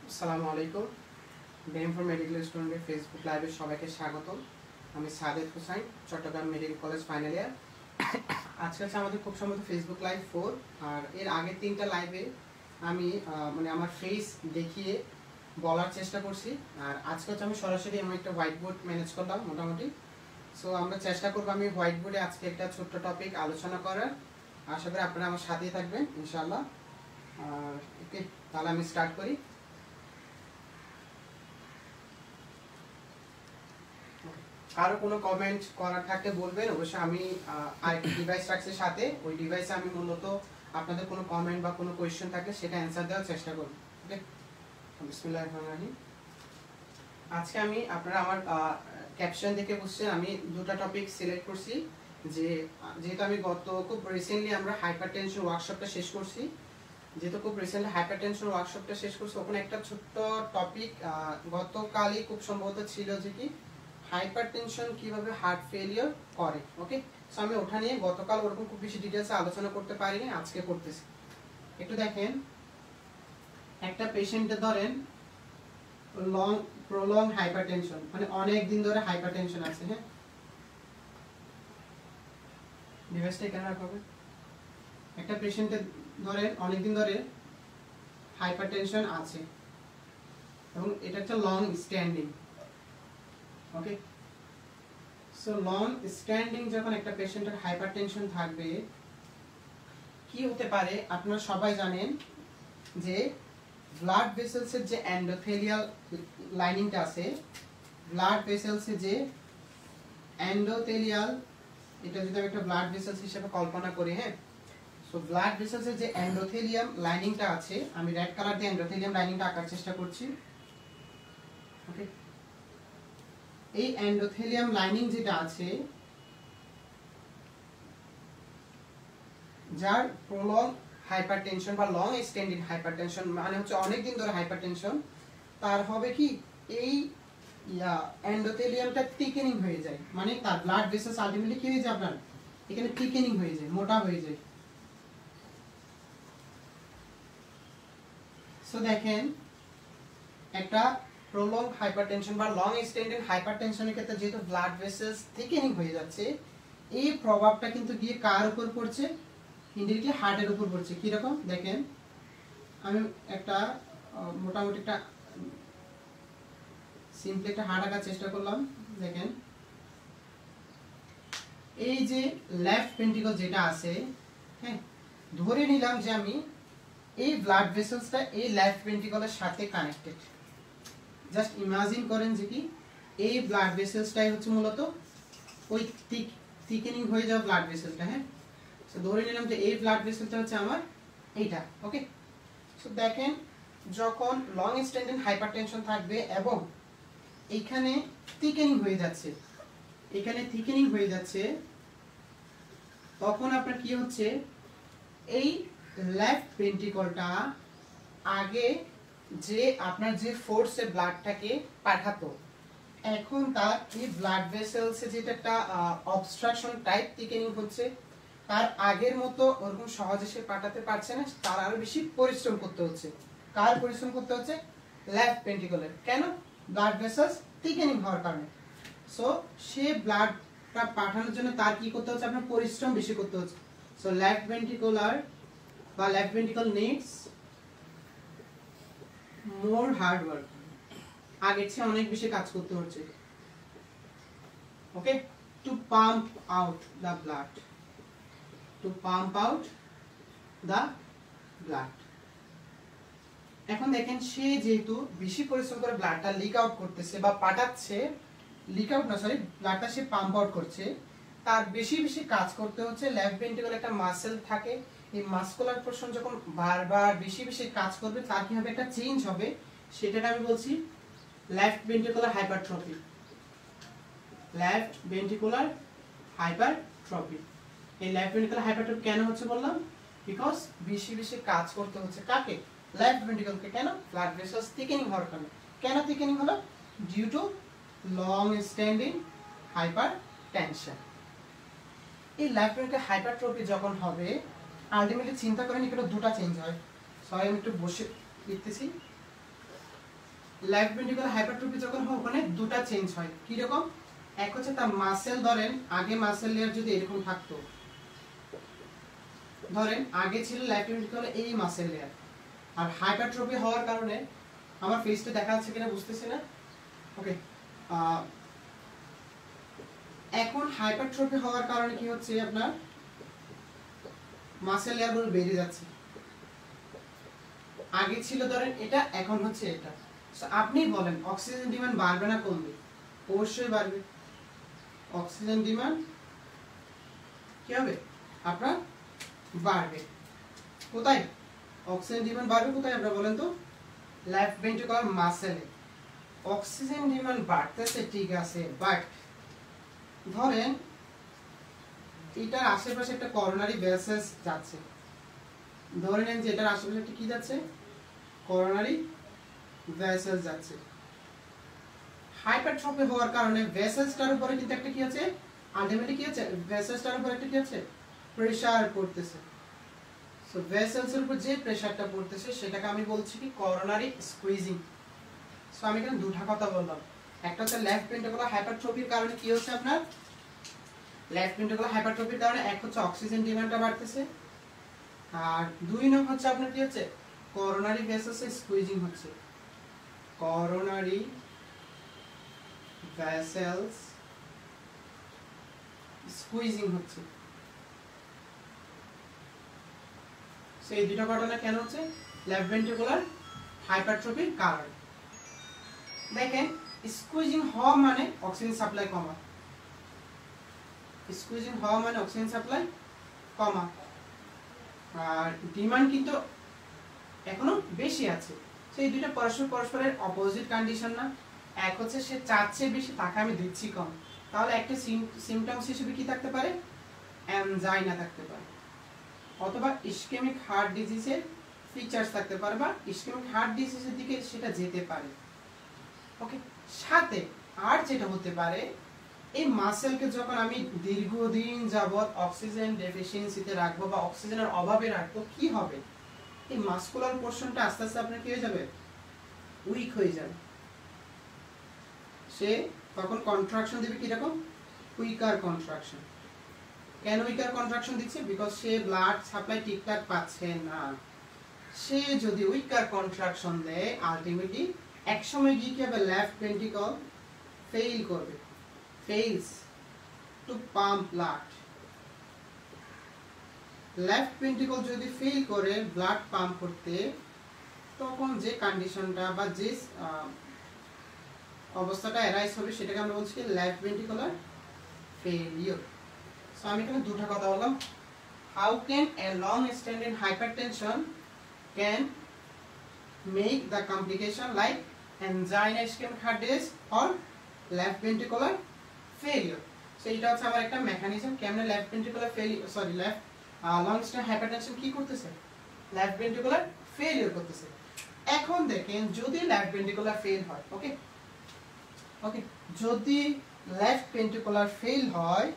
আসসালামু আলাইকুম। বেম ফর মেডিকেল স্টুডেন্টের ফেসবুক লাইভে সবাইকে স্বাগতম। আমি Sadek Hossain, Chittagong medical college final year. আজকে হচ্ছে আমাদের খুব সম্ভবত ফেসবুক লাইভ 4। আর এর আগের 3টা লাইভে আমি আমার ফেস দেখিয়ে বলার চেষ্টা করছি। আর আজকে হচ্ছে আমি সরাসরি আমার একটা হোয়াইট বোর্ড ম্যানেজ করলাম মোটামুটি। সো আমরা চেষ্টা করবো আমি হোয়াইট বোর্ডে আজকে একটা ছোট্ট টপিক আলোচনা করার। আশা করি আপনারা আমার সাথেই থাকবেন ইনশাআল্লাহ। আর ওকে, তাহলে আমি স্টার্ট করি। কারো কোনো কমেন্ট করার থাকলে বলবেন। অবশ্যই আমি আরেকটি ডিভাইস রাখছি সাথে, ওই ডিভাইসে আমি মূলত আপনাদের কোনো কমেন্ট বা কোনো কোয়েশ্চেন থাকলে সেটা অ্যান্সার দেওয়ার চেষ্টা করব। ওকে, বিসমিল্লাহির রহমানির রহিম। আজকে আমি আপনারা আমার ক্যাপশন দেখে বুঝছেন আমি দুটো টপিক সিলেক্ট করছি। যেহেতু আমি খুব রিসেন্টলি আমরা হাইপারটেনশন ওয়ার্কশপটা শেষ করছি, ওখানে একটা ছোট্ট টপিক গতকালই খুব সম্ভবত ছিল যে কি হাইপারটেনশন কিভাবে হার্ট ফেলিওর করে। ওকে, সো আমি ওটা নিয়ে গতকাল ওরকম খুব বেশি ডিটেলসে আলোচনা করতে পারিনি, আজকে করতেছি। একটু দেখেন, একটা পেশেন্টের ধরেন প্রলং হাইপারটেনশন, মানে অনেক দিন ধরে হাইপারটেনশন আছে। হ্যাঁ, ডিভাইসটা এখানে রাখা হবে। একটা পেশেন্টের ধরেন অনেক দিন ধরে হাইপারটেনশন আছে এবং এটা একটা লং স্ট্যান্ডিং। ওকে, সো লং স্ট্যান্ডিং যখন একটা পেশেন্টের হাইপারটেনশন থাকবে, কি হতে পারে আপনারা সবাই জানেন যে ব্লাড ভেসেলসের যে এন্ডোথেলিয়াল লাইনিংটা আছে, ব্লাড ভেসেলসে যে এন্ডোথেলিয়াল, এটা যদি আমি একটা ব্লাড ভেসেলস হিসেবে কল্পনা করি, হ্যাঁ, সো ব্লাড ভেসেলসের যে এন্ডোথেলিয়াম লাইনিংটা আছে, আমি রেড কালার দিয়ে এন্ডোথেলিয়াম লাইনিংটা আঁকার চেষ্টা করছি। ওকে, এই এন্ডোথেলিয়াম লাইনিং যেটা আছে, যার প্রলং হাইপারটেনশন বা লং এক্সটেন্ডেড হাইপারটেনশন, মানে হচ্ছে অনেক দিন ধরে হাইপারটেনশন, তার হবে কি এই এন্ডোথেলিয়ামটা থিকেনিং হয়ে যায়, মানে তার ব্লাড ভেসেলস আলটিমেটলি কি হয়ে যায়, আপনার এখানে থিকেনিং হয়ে যায়, মোটা হয়ে যায়। সো দেখেন, একটা প্রলং হাইপারটেনশন বা লং এক্সটেন্ডেড হাইপারটেনশনের ক্ষেত্রে যেহেতু ব্লাড ভেসেলস থিকেনিং হয়ে যাচ্ছে, এই প্রভাবটা কিন্তু গিয়ে কার উপর পড়ছে, ইনডিরেক্টলি হার্টের উপর পড়ছে। কিরকম দেখেন, আমি একটা মোটামুটি একটা সিম্পলি একটা হার্ট আঁকার চেষ্টা করলাম। দেখেন, এই যে লেফট ভেন্ট্রিকল যেটা আছে, হ্যাঁ, ধরে নিলাম যে আমি এই ব্লাড ভেসেলসটা এই লেফট ভেন্ট্রিকলের সাথে কানেক্টেড। জাস্ট ইমাজিন করেন যে কি এই ব্লাড ভেসেলসটাই হচ্ছে মূলত ওই থিকেনিং হয়ে যাওয়া ব্লাড ভেসেলটা। হ্যাঁ, সো ধরে নিলাম যে এই ব্লাড ভেসেলটা হচ্ছে আমার এইটা। ওকে, সো দেখেন, যখন লং এক্সটেন্ডেড হাইপারটেনশন থাকবে এবং এইখানে থিকেনিং হয়ে যাচ্ছে, তখন আপনার কি হচ্ছে, এই লেফট ভেন্ট্রিকলটা আগে যে আপনার যে ফোর্সে ব্লাডটাকে পাঠাতো, এখন তার এই ব্লাড ভেসেলসে যেটা একটা অবস্ট্রাকশন টাইপ থিকেনিং হচ্ছে, তার আগের মতো ওরকম সহজে সে পাঠাতে পারছে না, তার আরো বেশি পরিশ্রম করতে হচ্ছে। কার পরিশ্রম করতে হচ্ছে? লেফট ভেন্ট্রিকলের। কেন? ব্লাড ভেসেলস থিকেনিং হওয়ার কারণে। সো সে ব্লাডটা পাঠানোর জন্য তার কি করতে হচ্ছে, আপনার পরিশ্রম বেশি করতে হচ্ছে। So left ventricle needs more hard work, আগের চেয়ে অনেক বেশি কাজ করতে হচ্ছে। Okay, to pump out the blood, এখন দেখেন, সে যেহেতু বেশি পরিশ্রম করে ব্লাডটা লিক আউট করতেছে বা পাঠাচ্ছে, ব্লাডটা সে পাম্প আউট করছে, তার বেশি বেশি কাজ করতে হচ্ছে। লেফট ভেন্ট্রিকলে একটা মাসেল থাকে, এই মাসকুলার পোরশন যখন বারবার বেশি বেশি কাজ করবে, তার কি হবে, একটা চেঞ্জ হবে, সেটা আমি বলছি লেফট ভেন্ট্রিকুলার হাইপারট্রফি। এই লেফট ভেন্ট্রিকুলার হাইপারট্রফি কেন হচ্ছে বললাম, বিকজ বেশি বেশি কাজ করতে হচ্ছে কাকে, লেফট ভেন্ট্রিকলকে। কেন? ব্লাড ভেসেলস থিকেনিং হওয়ার কারণে। কেন থিকেনিং হলো? Due to long standing hypertension. এই লেফট ভেন্ট্রিকুলার হাইপারট্রফি যখন হবে, আলটিমেটলি চিন্তা করেন এখানে দুটো চেঞ্জ হয়। সরি, আমি একটু বসে লিখতেছি। লেফট ভেন্ট্রিকুলার হাইপারট্রফি যখন হয় ওখানে দুটো চেঞ্জ হয় কি রকম এক হচ্ছে তার মাসেল ধরেন আগে মাসেল লেয়ার যদি এরকম থাকতো ধরেন আগে ছিল লেফট ভেন্ট্রিকুলার এই মাসেল লেয়ার আর হাইপারট্রফি হওয়ার কারণে আমার ফেসটা দেখা যাচ্ছে কিনা বুঝতেছি না ওকে এখন হাইপারট্রফি হওয়ার কারণে কি হচ্ছে আপনার মাসেল লেয়ারগুলো বেড়ে যাচ্ছে আগে ছিল ধরেন এটা এখন হচ্ছে এটা আপনি বলেন অক্সিজেন ডিমান্ড বাড়বে না কমবে অবশ্যই বাড়বে অক্সিজেন ডিমান্ড কি হবে আপনার বাড়বে কোথায় অক্সিজেন ডিমান্ড বাড়বে কোথায় আপনারা বলেন তো লেফট ভেন্ট্রিকুলার মাসেলে অক্সিজেন ডিমান্ড বাড়তেছে ঠিক আছে বাট ধরেন এটার আশেপাশে একটা করোনারি ভেসেলস যাচ্ছে ধরে নেন যে এটার আশেপাশে একটা কি যাচ্ছে করোনারি ভেসেলস যাচ্ছে হাইপারট্রফি হওয়ার কারণে ভেসেলসটার উপরে কিন্তু একটা কি আছে আলটিমেটলি কি আছে ভেসেলসটার উপরে একটা কি আছে প্রেসার পড়তেছে সো ভেসেলস এর উপর যে প্রেসারটা পড়তেছে সেটাকে আমি বলছি কি করোনারি স্কুইজিং সো আমি এখানে দুটো কথা বললাম একটা হচ্ছে লেফট ভেন্ট্রিকুলার হাইপারট্রফির কারণে কি হচ্ছে আপনার লেফট ভেন্ট্রিকুলার হাইপারট্রফির কারণে এক হচ্ছে অক্সিজেন ডিমান্ডটা বাড়তেছে আর দুই নং হচ্ছে আপনার কি হচ্ছে করোনারি ভেসেলস স্কুইজিং হচ্ছে করোনারি ভেসেলস স্কুইজিং হচ্ছে সেই দুটো ঘটনা কেন হচ্ছে লেফট ভেন্ট্রিকুলার হাইপারট্রফির কারণে দেখেন স্কুইজিং হওয়া মানে অক্সিজেন সাপ্লাই কমা স্কুইজিং হওয়া মানে অক্সিজেন সাপ্লাই কমা আর ডিমান্ড কিন্তু এখনো বেশি আছে সেই দুটো পরস্পরের অপোজিট কন্ডিশন না এক হচ্ছে সে চাচ্ছে বেশি তাকে আমি দিচ্ছি কম তাহলে একটা সিমটমস হিসেবে কি থাকতে পারে অ্যানজাইনা থাকতে পারে অথবা ইসকেমিক হার্ট ডিজিজের ফিচারস থাকতে পারে বা ইসকেমিক হার্ট ডিজিজের দিকে সেটা যেতে পারে ওকে সাথে আর যেটা হতে পারে এই মাসেলকে যখন আমি দীর্ঘদিন যাবত অক্সিজেন ডেফিসিয়েন্সিতে রাখবো বা অক্সিজেনের অভাবে রাখবো কি হবে এই মাসকুলার পোরশনটা আস্তে আস্তে আপনার কি হয়ে যাবে উইক হয়ে যাবে সে তখন কন্ট্রাকশন দিবে কিরকম উইকার কন্ট্রাকশন কেন উইকার কন্ট্রাকশন দিচ্ছে বিকজ সে ব্লাড সাপ্লাই ঠিকঠাক পাচ্ছে না সে যদি উইকার কন্ট্রাকশন দেয় আলটিমেটলি এক সময় গিয়ে কি হবে লেফট ভেন্ট্রিকল ফেইল করবে fails to pump blood left ventricle যদি ফেল করে ব্লাড পাম্প করতে তখন যে কন্ডিশনটা বা যে অবস্থাটা অ্যারাইজ হবে সেটাকে আমরা বলছি লেফট ভেন্ট্রিকুলার ফেলিওর সো আমি এখানে দুটো কথা বললাম how can a long standing hypertension can make the complication like angina ischemic heart disease or left ventricular failure so এটা হচ্ছে আমার একটা মেকানিজম কেমনে left ventricular failure sorry left long standing hypertension কি করতেছে লেফট ভেন্ট্রিকুলার ফেলিওর করতেছে এখন দেখেন যদি লেফট ভেন্ট্রিকুলার ফেল হয় ওকে ওকে যদি লেফট ভেন্ট্রিকুলার ফেল হয়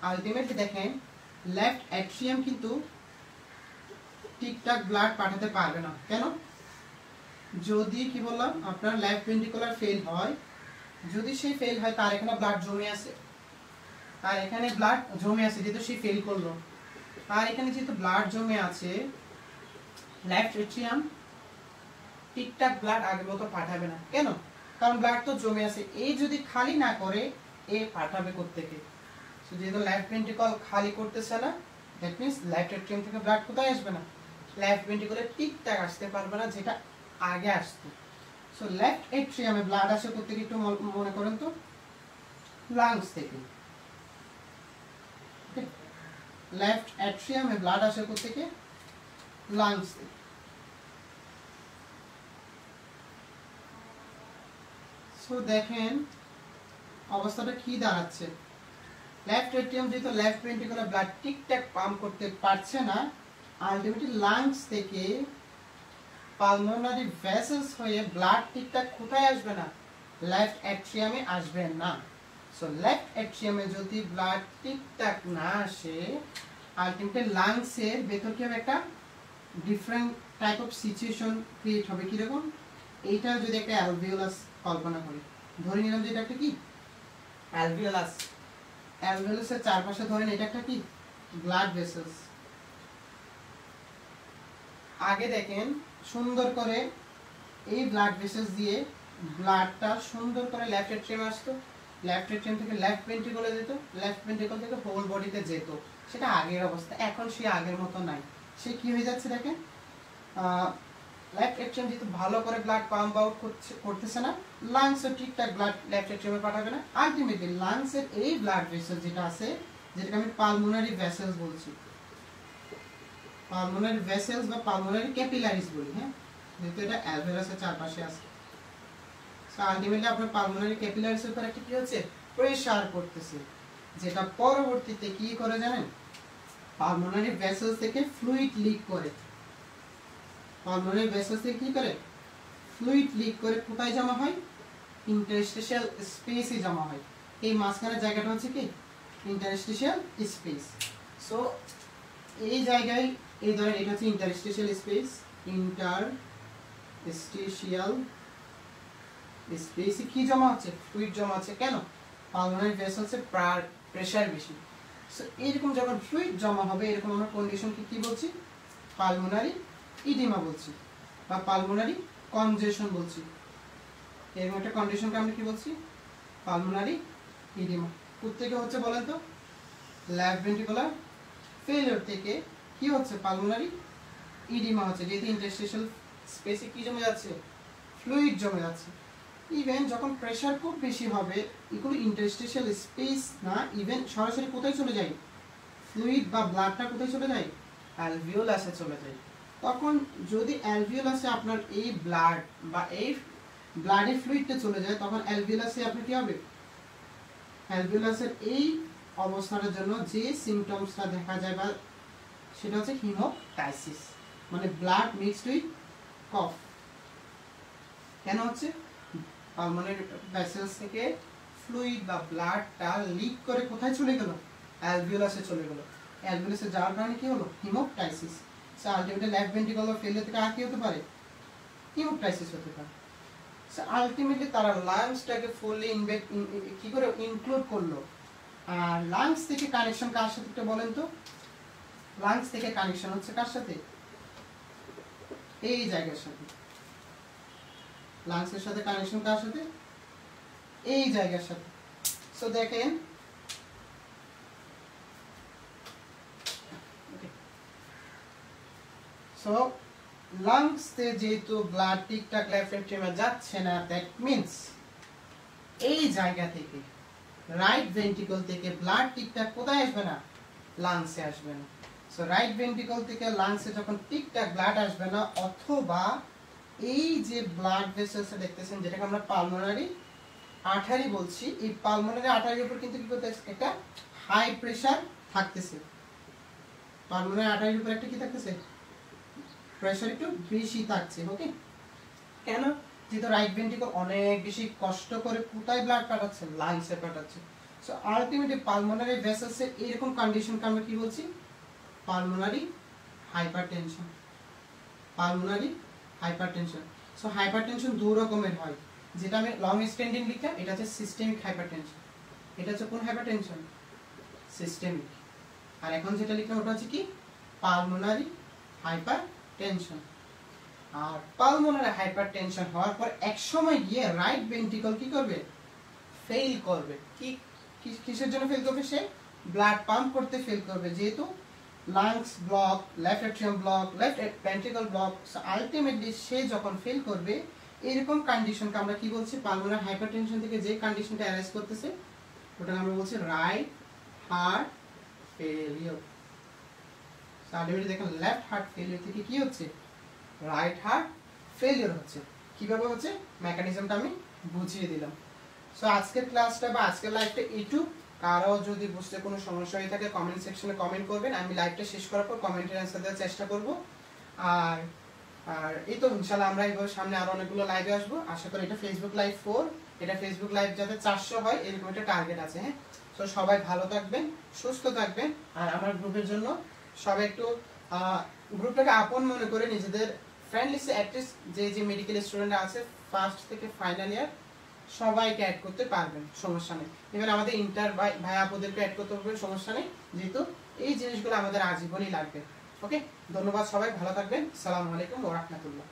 আলটিমেটলি দেখেন লেফট অ্যাট্রিয়াম কিন্তু ঠিকঠাক ব্লাড পাঠাতে পারবে না কেন যদি কি বললাম আপনার লেফট ভেন্ট্রিকুলার ফেল হয় যদি সে ফেল হয় তার এখানে ব্লাড জমে আছে আর এখানে ব্লাড জমে আছে যেহেতু সে ফেল করলো আর এখানে যেহেতু ব্লাড জমে আছে লেফট অ্যাট্রিয়াম ঠিকঠাক ব্লাড আগের মতো পাঠাবে না কেন কারণ ব্লাড তো জমে আছে এই যদি খালি না করে এ পাঠাবে কোত্থেকে সো যেহেতু লেফট ভেন্ট্রিকল খালি করতেছে না দ্যাট মিন্স লেফট অ্যাট্রিয়াম থেকে ব্লাড কোথায় আসবে না লেফট ভেন্ট্রিকলে ঠিকঠাক আসতে পারবে না যেটা আগে আসতো সো লেফট অ্যাট্রিয়ামে ব্লাড আসে কোত্থেকে একটু মনে করেন তো লাংস থেকে লেফট অ্যাট্রিয়ামে ব্লাড আসে কোত্থেকে লাংস থেকে সো দেখেন অবস্থাটা কি দাঁড়াচ্ছে লেফট অ্যাট্রিয়াম যেহেতু লেফট ভেন্ট্রিকুলার ব্লাড ঠিকঠাক পাম্প করতে পারছে না আলটিমেটলি লাংস থেকে পালমোনারি ভেসেলস হয়ে ব্লাড ঠিকঠাক কোথায় আসবে না লেফট অ্যাট্রিয়ামে আসবে না সো লেফট অ্যাট্রিয়ামে যদি ব্লাড ঠিকঠাক না আসে আলটিমেটলি লাংসের ভেতর কি হবে একটা different type of situation create হবে কিরকম এইটা যদি একটা অ্যালভিওলাস কল্পনা করি, ধরে নিলাম যে এটা একটা কি অ্যালভিওলাস, অ্যালভিওলাসের চারপাশে ধরেন এটা একটা কি ব্লাড ভেসেলস। আগে দেখেন সুন্দর করে এই ব্লাড ভেসেলস দিয়ে ব্লাডটা সুন্দর করে লেফট এট্রিয়ামে আসতো, লেফট এট্রিয়াম থেকে লেফট ভেন্ট্রিকলে যেত, লেফট ভেন্ট্রিকল থেকে হোল বডিতে যেত। সেটা আগের অবস্থা, এখন সে আগের মতো নাই। সে কি হয়ে যাচ্ছে দেখেন, লেফট এট্রিয়াম যেহেতু ভালো করে ব্লাড পাম্প আউট করতেছে না, লাংসও ঠিকঠাক ব্লাড লেফট এট্রিয়ামে পাঠাবে না। আলটিমেটলি লাংসের এই ব্লাড ভেসেল যেটা আছে, যেটাকে আমি পালমোনারি ভেসেলস বলছি, পালমোনারি ভেসেলস বা পালমোনারি ক্যাপিলারিস বলি, হ্যাঁ, যেহেতু এটা অ্যালভিওলাসের চারপাশে আছে। সো আলটিমেটলি আপনার পালমোনারি ক্যাপিলারিসের উপর একটা কি হচ্ছে, প্রেসার করতেছে, যেটা পরবর্তীতে কি করে জানেন, পালমোনারি ভেসেলস থেকে ফ্লুইড লিক করে, পালমোনারি ভেসেলস থেকে কি করে ফ্লুইড লিক করে কোথায় জমা হয়, ইন্টারস্টিশিয়াল স্পেসে জমা হয়। এই মাঝখানের জায়গাটা হচ্ছে কি ইন্টারস্টিশিয়াল স্পেস। সো এই জায়গায় এই ধরেন এটা হচ্ছে ইন্টারস্টিশিয়াল স্পেস, ইন্টারস্টিশিয়াল স্পেসে কি জমা হচ্ছে, ফ্লুইড জমা হচ্ছে। কেন? পালমোনারি ভেসেলসে প্রেসার বেশি। সো এরকম যখন ফ্লুইড জমা হবে, এরকম আমরা কন্ডিশনকে কি বলছি, পালমোনারি ইডিমা বলছি বা পালমোনারি কনজেশন বলছি। এরকম একটা কন্ডিশনকে আমরা কি বলছি, পালমোনারি ইডিমা। কোত্থেকে হচ্ছে বলেন তো, লেফট ভেন্ট্রিকুলার ফেলিওর থেকে কি হচ্ছে, পালমোনারি ইডিমা হচ্ছে, যেহেতু ইন্টারস্টিশিয়াল স্পেসে কি জমে যাচ্ছে, ফ্লুইড জমে যাচ্ছে। ইভেন যখন প্রেসার খুব বেশি হবে, এগুলো ইন্টারস্টিশিয়াল স্পেস না, ইভেন সরাসরি কোথায় চলে যায়, ফ্লুইড বা ব্লাডটা কোথায় চলে যায়, অ্যালভিওলাসে চলে যায়। তখন যদি অ্যালভিওলাসে আপনার এই ব্লাড বা এই ব্লাডের ফ্লুইডটা চলে যায়, তখন অ্যালভিওলাসে আপনার কি হবে, অ্যালভিওলাসের এই অবস্থার জন্য যে সিমটমসটা দেখা যায় বা সেটা হচ্ছে হিমোটাইসিস, মানে ব্লাড মিক্সড উইথ কফ। কেন হচ্ছে, পালমোনারি ভেসেলস থেকে ফ্লুইড বা ব্লাডটা লিক করে কোথায় চলে গেল, অ্যালভিওলাসে চলে গেল। অ্যালভিওলাসে যাওয়ার কারণে কি হলো, haemoptysis. So ultimately left ventricular failure থেকে আর কি হতে পারে, হিমোটাইসিস হতে পারে। সো আলটিমেটলি তারা লাংসটাকে ফুললি কি করে ইনক্লুড করলো। আর লাংস থেকে কানেকশন কার সাথে একটু বলেন তো, লাংস থেকে কানেকশন হচ্ছে কার সাথে, এই জায়গার সাথে। লাংসের সাথে কানেকশন কার সাথে, এই জায়গার সাথে। সো দেখেন সো লাংসে যেহেতু ব্লাড ঠিকঠাক লেফট এট্রিয়ামে যাচ্ছে না, দ্যাট মিন্স এই জায়গা থেকে রাইট ভেন্ট্রিকল থেকে ব্লাড ঠিকঠাক কোথায় আসবে না, লাংসে আসবে না। সো রাইট ভেন্ট্রিকল থেকে লাংসে যখন ঠিকঠাক ব্লাড আসবে না, অথবা এই যে ব্লাড ভেসেলস দেখতেছেন যেটাকে আমরা পালমোনারি আর্টারি বলছি, এই পালমোনারি আর্টারির উপর কিন্তু কি করতেছে, একটা হাই প্রেসার থাকতেছে। পালমোনারি আর্টারির উপর একটা কি থাকতেছে, প্রেসার একটু বেশি থাকছে। ওকে, কেন? যেহেতু রাইট ভেন্ট্রিকল অনেক বেশি কষ্ট করে কোথায় ব্লাড পাঠাচ্ছে, লাংসে পাঠাচ্ছে। সো আলটিমেটলি পালমোনারি ভেসেলসের এরকম কন্ডিশনকে আমরা কি বলছি, pulmonary hypertension. Pulmonary hypertension. So hypertension দু রকমের হয়, যেটা আমি লং স্ট্যান্ডিং লিখলাম, এটা হচ্ছে সিস্টেমিক হাইপারটেনশন। এটা হচ্ছে কোন হাইপারটেনশন, সিস্টেমিক। আর এখন যেটা লিখলাম ওটা হচ্ছে কি, পালমোনারি হাইপারটেনশন। আর পালমোনারি হাইপারটেনশন হওয়ার পর এক সময় গিয়ে রাইট ভেন্ট্রিকল কি করবে, ফেল করবে। কি কিসের জন্য ফেল করবে, সে ব্লাড পাম্প করতে ফেল করবে, যেহেতু lungs block, left atrium block, left ventricle block. So ultimately সে যখন ফেল করবে, এরকম কন্ডিশনকে আমরা কি বলছি, পালমোনারি হাইপারটেনশন থেকে যে কন্ডিশনটা অ্যারাইজ করতেছে ওটাকে আমরা বলছি right heart failure. So ultimately দেখেন লেফট হার্ট ফেলিওর থেকে কি হচ্ছে, রাইট হার্ট ফেলিওর হচ্ছে। কিভাবে হচ্ছে, মেকানিজমটা আমি বুঝিয়ে দিলাম। সো আজকের ক্লাসটা বা আজকের লাইভটা এইটুক। কারো যদি বুঝতে কোনো সমস্যা হয়ে থাকে কমেন্ট সেকশনে কমেন্ট করবেন, আমি লাইভটা শেষ করার পর কমেন্টের অ্যান্সার দেওয়ার চেষ্টা করব। আর এই তো ইনশাআল্লাহ আমরা এবার সামনে আরো অনেকগুলো লাইভে আসবো, আশা করি। এটা ফেসবুক লাইভ 4, এটা ফেসবুক লাইভ যাতে 400 হয় এরকম একটা টার্গেট আছে। হ্যাঁ, তো সবাই ভালো থাকবেন, সুস্থ থাকবেন। আর আমার গ্রুপের জন্য সবাই একটু গ্রুপটাকে আপন মনে করে নিজেদের ফ্রেন্ড লিস্টে অ্যাটলিস্ট যে মেডিকেল স্টুডেন্ট আছে ফার্স্ট থেকে ফাইনাল ইয়ার সবাইকে অ্যাড করতে পারবেন, সমস্যা নেই। এবার আমাদের ইন্টার ভাই আপুদেরকে অ্যাড করতে পারবেন, সমস্যা নেই, যেহেতু এই জিনিসগুলো আমাদের আজীবনই লাগবে। ওকে, ধন্যবাদ, সবাই ভালো থাকবেন। সালামু আলাইকুম ওয়া রাহমাতুল্লাহ।